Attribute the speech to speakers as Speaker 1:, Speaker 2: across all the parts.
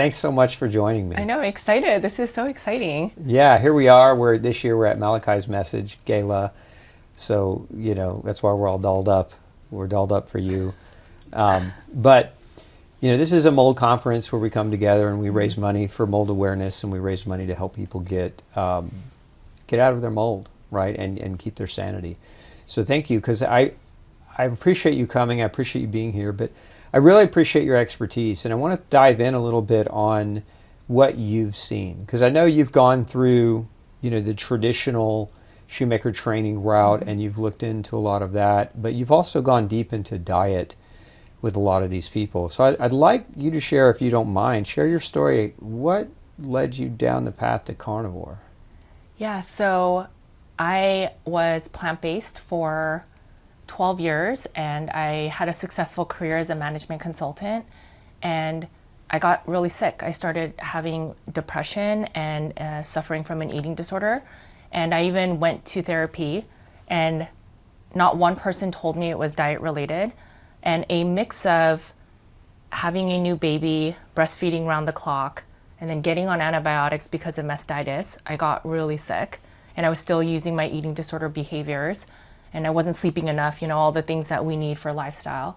Speaker 1: Thanks so much for joining me.
Speaker 2: I know, excited. This is so exciting.
Speaker 1: Yeah, here we are. This year we're at Malachi's Message Gala. So, that's why we're all dolled up. We're dolled up for you. But, this is a mold conference where we come together and we raise money for mold awareness, and we raise money to help people get out of their mold, right, and keep their sanity. So thank you, because I appreciate you coming. I appreciate you being here, but I really appreciate your expertise, and I want to dive in a little bit on what you've seen, because I know you've gone through, the traditional shoemaker training route, and you've looked into a lot of that, but you've also gone deep into diet with a lot of these people. So I'd like you to share, if you don't mind, share your story. What led you down the path to carnivore?
Speaker 2: Yeah, so I was plant-based for 12 years, and I had a successful career as a management consultant, and I got really sick. I started having depression and suffering from an eating disorder, and I even went to therapy, and not one person told me it was diet related, and a mix of having a new baby, breastfeeding round the clock, and then getting on antibiotics because of mastitis. I got really sick, and I was still using my eating disorder behaviors, and I wasn't sleeping enough, all the things that we need for lifestyle.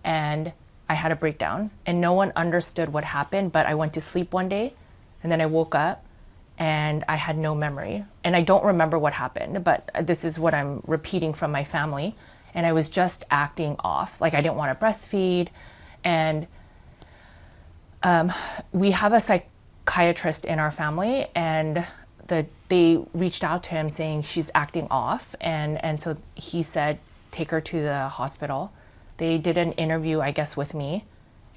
Speaker 2: And I had a breakdown, and no one understood what happened, but I went to sleep one day, and then I woke up, and I had no memory. And I don't remember what happened, but this is what I'm repeating from my family. And I was just acting off. Like, I didn't want to breastfeed. And we have a psychiatrist in our family, and they reached out to him saying she's acting off, and so he said take her to the hospital. They did an interview, I guess, with me,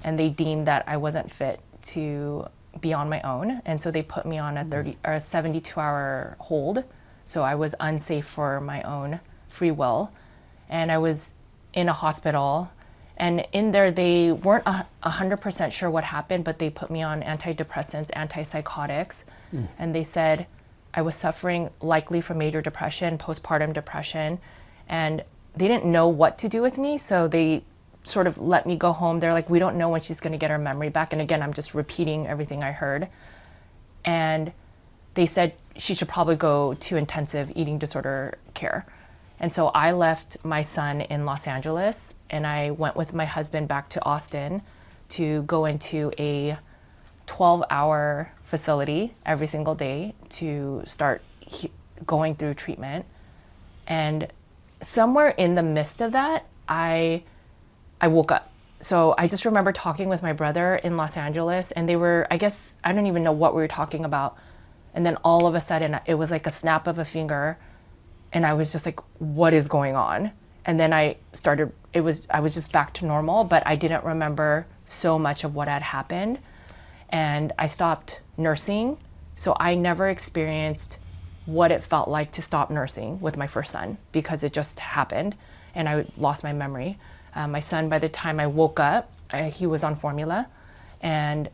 Speaker 2: and they deemed that I wasn't fit to be on my own, and so they put me on a 72-hour hold. So I was unsafe for my own free will, and I was in a hospital, and in there they weren't 100% sure what happened, but they put me on antidepressants, antipsychotics, and they said I was suffering likely from major depression, postpartum depression, and they didn't know what to do with me, so they sort of let me go home. They're like, we don't know when she's going to get her memory back. And again, I'm just repeating everything I heard. And they said she should probably go to intensive eating disorder care. And so I left my son in Los Angeles, and I went with my husband back to Austin to go into a 12-hour facility every single day to start going through treatment. And somewhere in the midst of that, I woke up. So I just remember talking with my brother in Los Angeles, and they were, I guess, I don't even know what we were talking about. And then all of a sudden, it was like a snap of a finger, and I was just like, what is going on? And then I was just back to normal, but I didn't remember so much of what had happened. And I stopped nursing, so I never experienced what it felt like to stop nursing with my first son, because it just happened, and I lost my memory. My son, by the time I woke up, he was on formula, and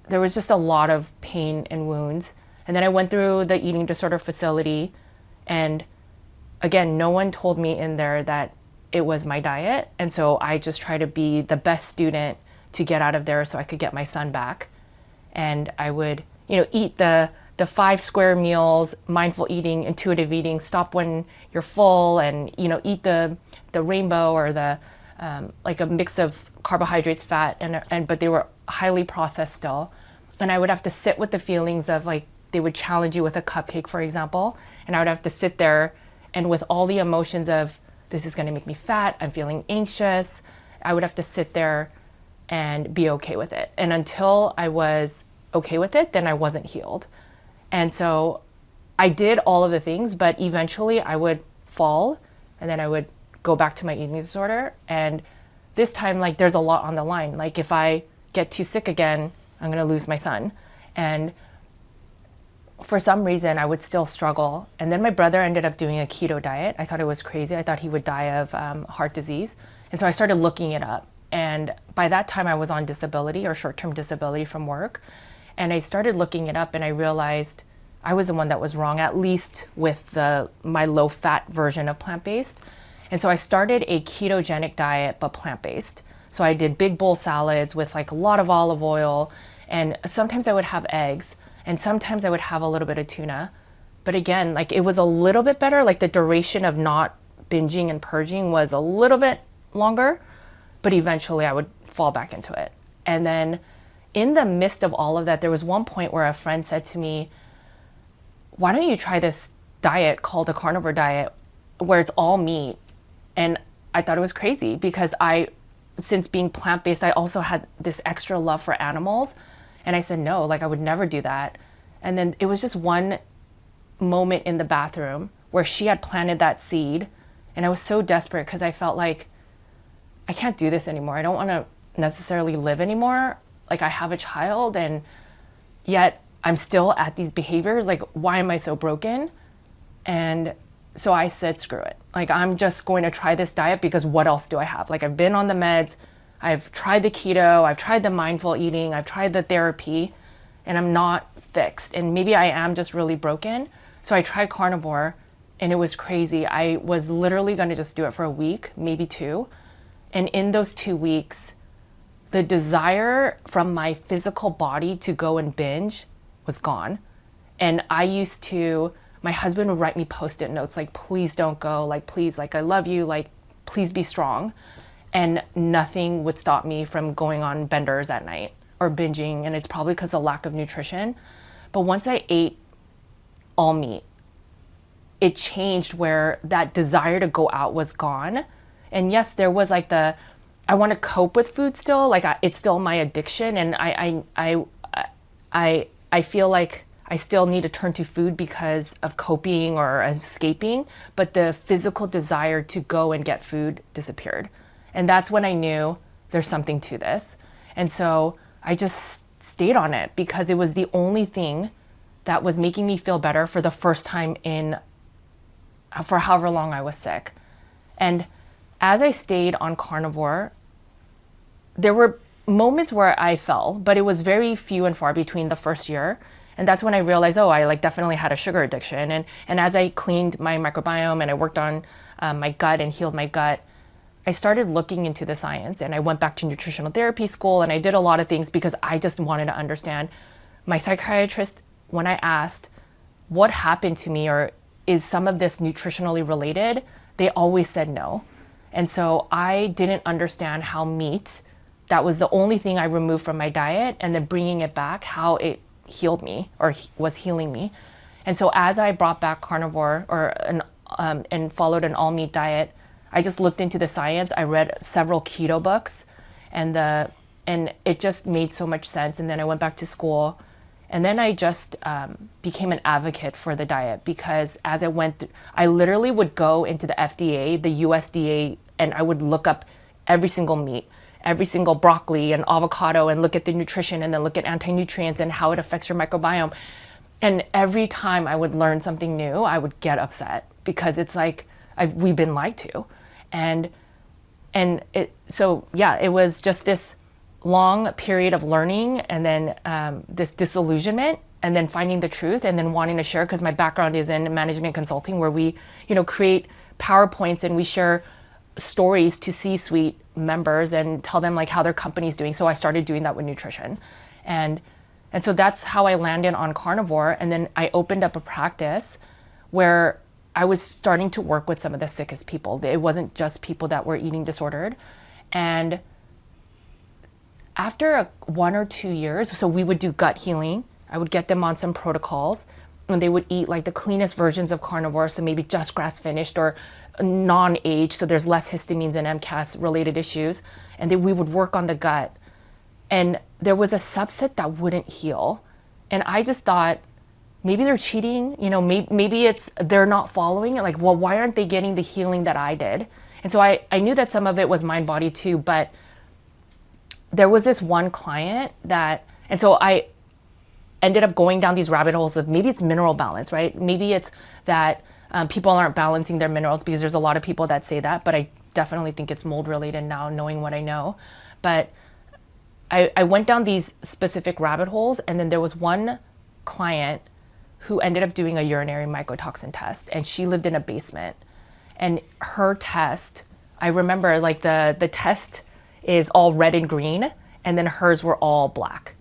Speaker 2: there was just a lot of pain and wounds. And then I went through the eating disorder facility, and again, no one told me in there that it was my diet, and so I just tried to be the best student to get out of there so I could get my son back. And I would, eat the 5 square meals, mindful eating, intuitive eating, stop when you're full, and eat the rainbow or the like a mix of carbohydrates, fat, and but they were highly processed still. And I would have to sit with the feelings of, like, they would challenge you with a cupcake, for example, and I would have to sit there and with all the emotions of, this is going to make me fat, I'm feeling anxious, I would have to sit there and be okay with it. And until I was okay with it, then I wasn't healed. And so I did all of the things, but eventually I would fall, and then I would go back to my eating disorder. And this time, like, there's a lot on the line. Like, if I get too sick again, I'm going to lose my son. And for some reason, I would still struggle. And then my brother ended up doing a keto diet. I thought it was crazy. I thought he would die of heart disease. And so I started looking it up. And by that time, I was on disability, or short-term disability from work. And I started looking it up, and I realized I was the one that was wrong, at least with my low-fat version of plant-based. And so I started a ketogenic diet, but plant-based. So I did big bowl salads with, like, a lot of olive oil, And sometimes I would have eggs, and sometimes I would have a little bit of tuna. But again, like it was a little bit better. Like the duration of not binging and purging was a little bit longer, but eventually I would fall back into it. And then in the midst of all of that, there was one point where a friend said to me, why don't you try this diet called a carnivore diet where it's all meat? And I thought it was crazy because since being plant-based, I also had this extra love for animals. And I said, no, like I would never do that. And then it was just one moment in the bathroom where she had planted that seed. And I was so desperate because I felt like I can't do this anymore. I don't want to necessarily live anymore. Like I have a child and yet I'm still at these behaviors. Like, why am I so broken? And so I said, screw it. Like, I'm just going to try this diet because what else do I have? Like, I've been on the meds. I've tried the keto. I've tried the mindful eating. I've tried the therapy and I'm not fixed. And maybe I am just really broken. So I tried carnivore and it was crazy. I was literally going to just do it for a week, maybe 2. And in those 2 weeks, the desire from my physical body to go and binge was gone. And my husband would write me post-it notes like, please don't go, like, please, like, I love you, like, please be strong. And nothing would stop me from going on benders at night or binging. And it's probably because of lack of nutrition. But once I ate all meat, it changed where that desire to go out was gone. And yes, there was like I want to cope with food still, like it's still my addiction. And I feel like I still need to turn to food because of coping or escaping, but the physical desire to go and get food disappeared. And that's when I knew there's something to this. And so I just stayed on it because it was the only thing that was making me feel better for the first time for however long I was sick. And as I stayed on carnivore, there were moments where I fell, but it was very few and far between the first year. And that's when I realized, I like definitely had a sugar addiction. And as I cleaned my microbiome and I worked on my gut and healed my gut, I started looking into the science and I went back to nutritional therapy school and I did a lot of things because I just wanted to understand. My psychiatrist, when I asked what happened to me or is some of this nutritionally related, they always said no. And so I didn't understand how meat, that was the only thing I removed from my diet, and then bringing it back, how it healed me or was healing me. And so as I brought back carnivore and followed an all meat diet, I just looked into the science. I read several keto books and it just made so much sense. And then I went back to school and then I just became an advocate for the diet because as I went through, I literally would go into the FDA, the USDA, and I would look up every single meat, every single broccoli and avocado and look at the nutrition and then look at anti-nutrients and how it affects your microbiome. And every time I would learn something new, I would get upset because it's like we've been lied to. It was just this long period of learning and then this disillusionment and then finding the truth and then wanting to share because my background is in management consulting where we, create PowerPoints and we share stories to C-suite members and tell them like how their company's doing. So I started doing that with nutrition. And so that's how I landed on carnivore. And then I opened up a practice where I was starting to work with some of the sickest people. It wasn't just people that were eating disordered. And after 1 or 2 years, so we would do gut healing. I would get them on some protocols and they would eat like the cleanest versions of carnivore. So maybe just grass finished or non-aged. So there's less histamines and MCAS related issues. And then we would work on the gut. And there was a subset that wouldn't heal. And I just thought, maybe they're cheating, maybe it's, they're not following it. Like, well, why aren't they getting the healing that I did? And so I knew that some of it was mind body too, but there was this one client and so I ended up going down these rabbit holes of maybe it's mineral balance, right? Maybe it's that people aren't balancing their minerals because there's a lot of people that say that, but I definitely think it's mold related now knowing what I know. But I went down these specific rabbit holes and then there was one client who ended up doing a urinary mycotoxin test and she lived in a basement and her test, I remember like the test is all red and green and then hers were all black.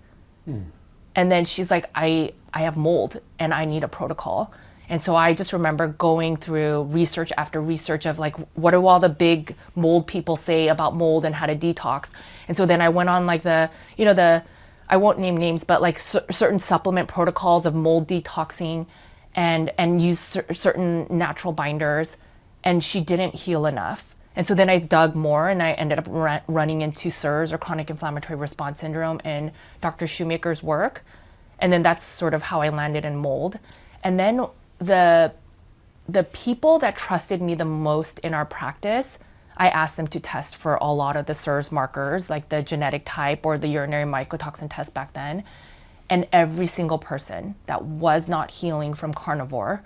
Speaker 2: And then she's like, I have mold and I need a protocol. And so I just remember going through research after research of like, what do all the big mold people say about mold and how to detox? And so then I went on like I won't name names, but like certain supplement protocols of mold detoxing and use certain natural binders, and she didn't heal enough. And so then I dug more and I ended up running into CIRS, or Chronic Inflammatory Response Syndrome, in Dr. Shoemaker's work. And then that's sort of how I landed in mold. And then the people that trusted me the most in our practice, I asked them to test for a lot of the CIRS markers, like the genetic type or the urinary mycotoxin test back then. And every single person that was not healing from carnivore,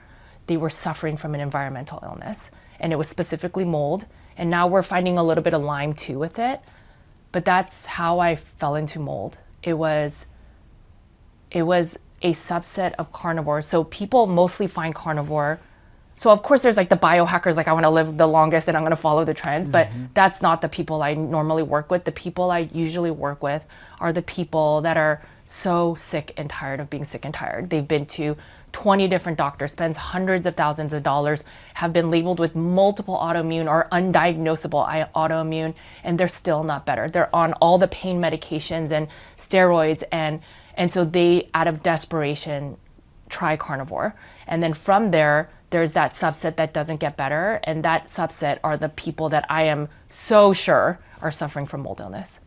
Speaker 2: they were suffering from an environmental illness. And it was specifically mold. And now we're finding a little bit of Lyme too with it. But that's how I fell into mold. It was a subset of carnivore. So people mostly find carnivore. So of course there's like the biohackers, like I want to live the longest and I'm going to follow the trends, but that's not the people I normally work with. The people I usually work with are the people that are so sick and tired of being sick and tired. They've been to 20 different doctors, spends hundreds of thousands of dollars, have been labeled with multiple autoimmune or undiagnosable autoimmune, and they're still not better. They're on all the pain medications and steroids, and so they, out of desperation, try carnivore. And then from there, there's that subset that doesn't get better, and that subset are the people that I am so sure are suffering from mold illness.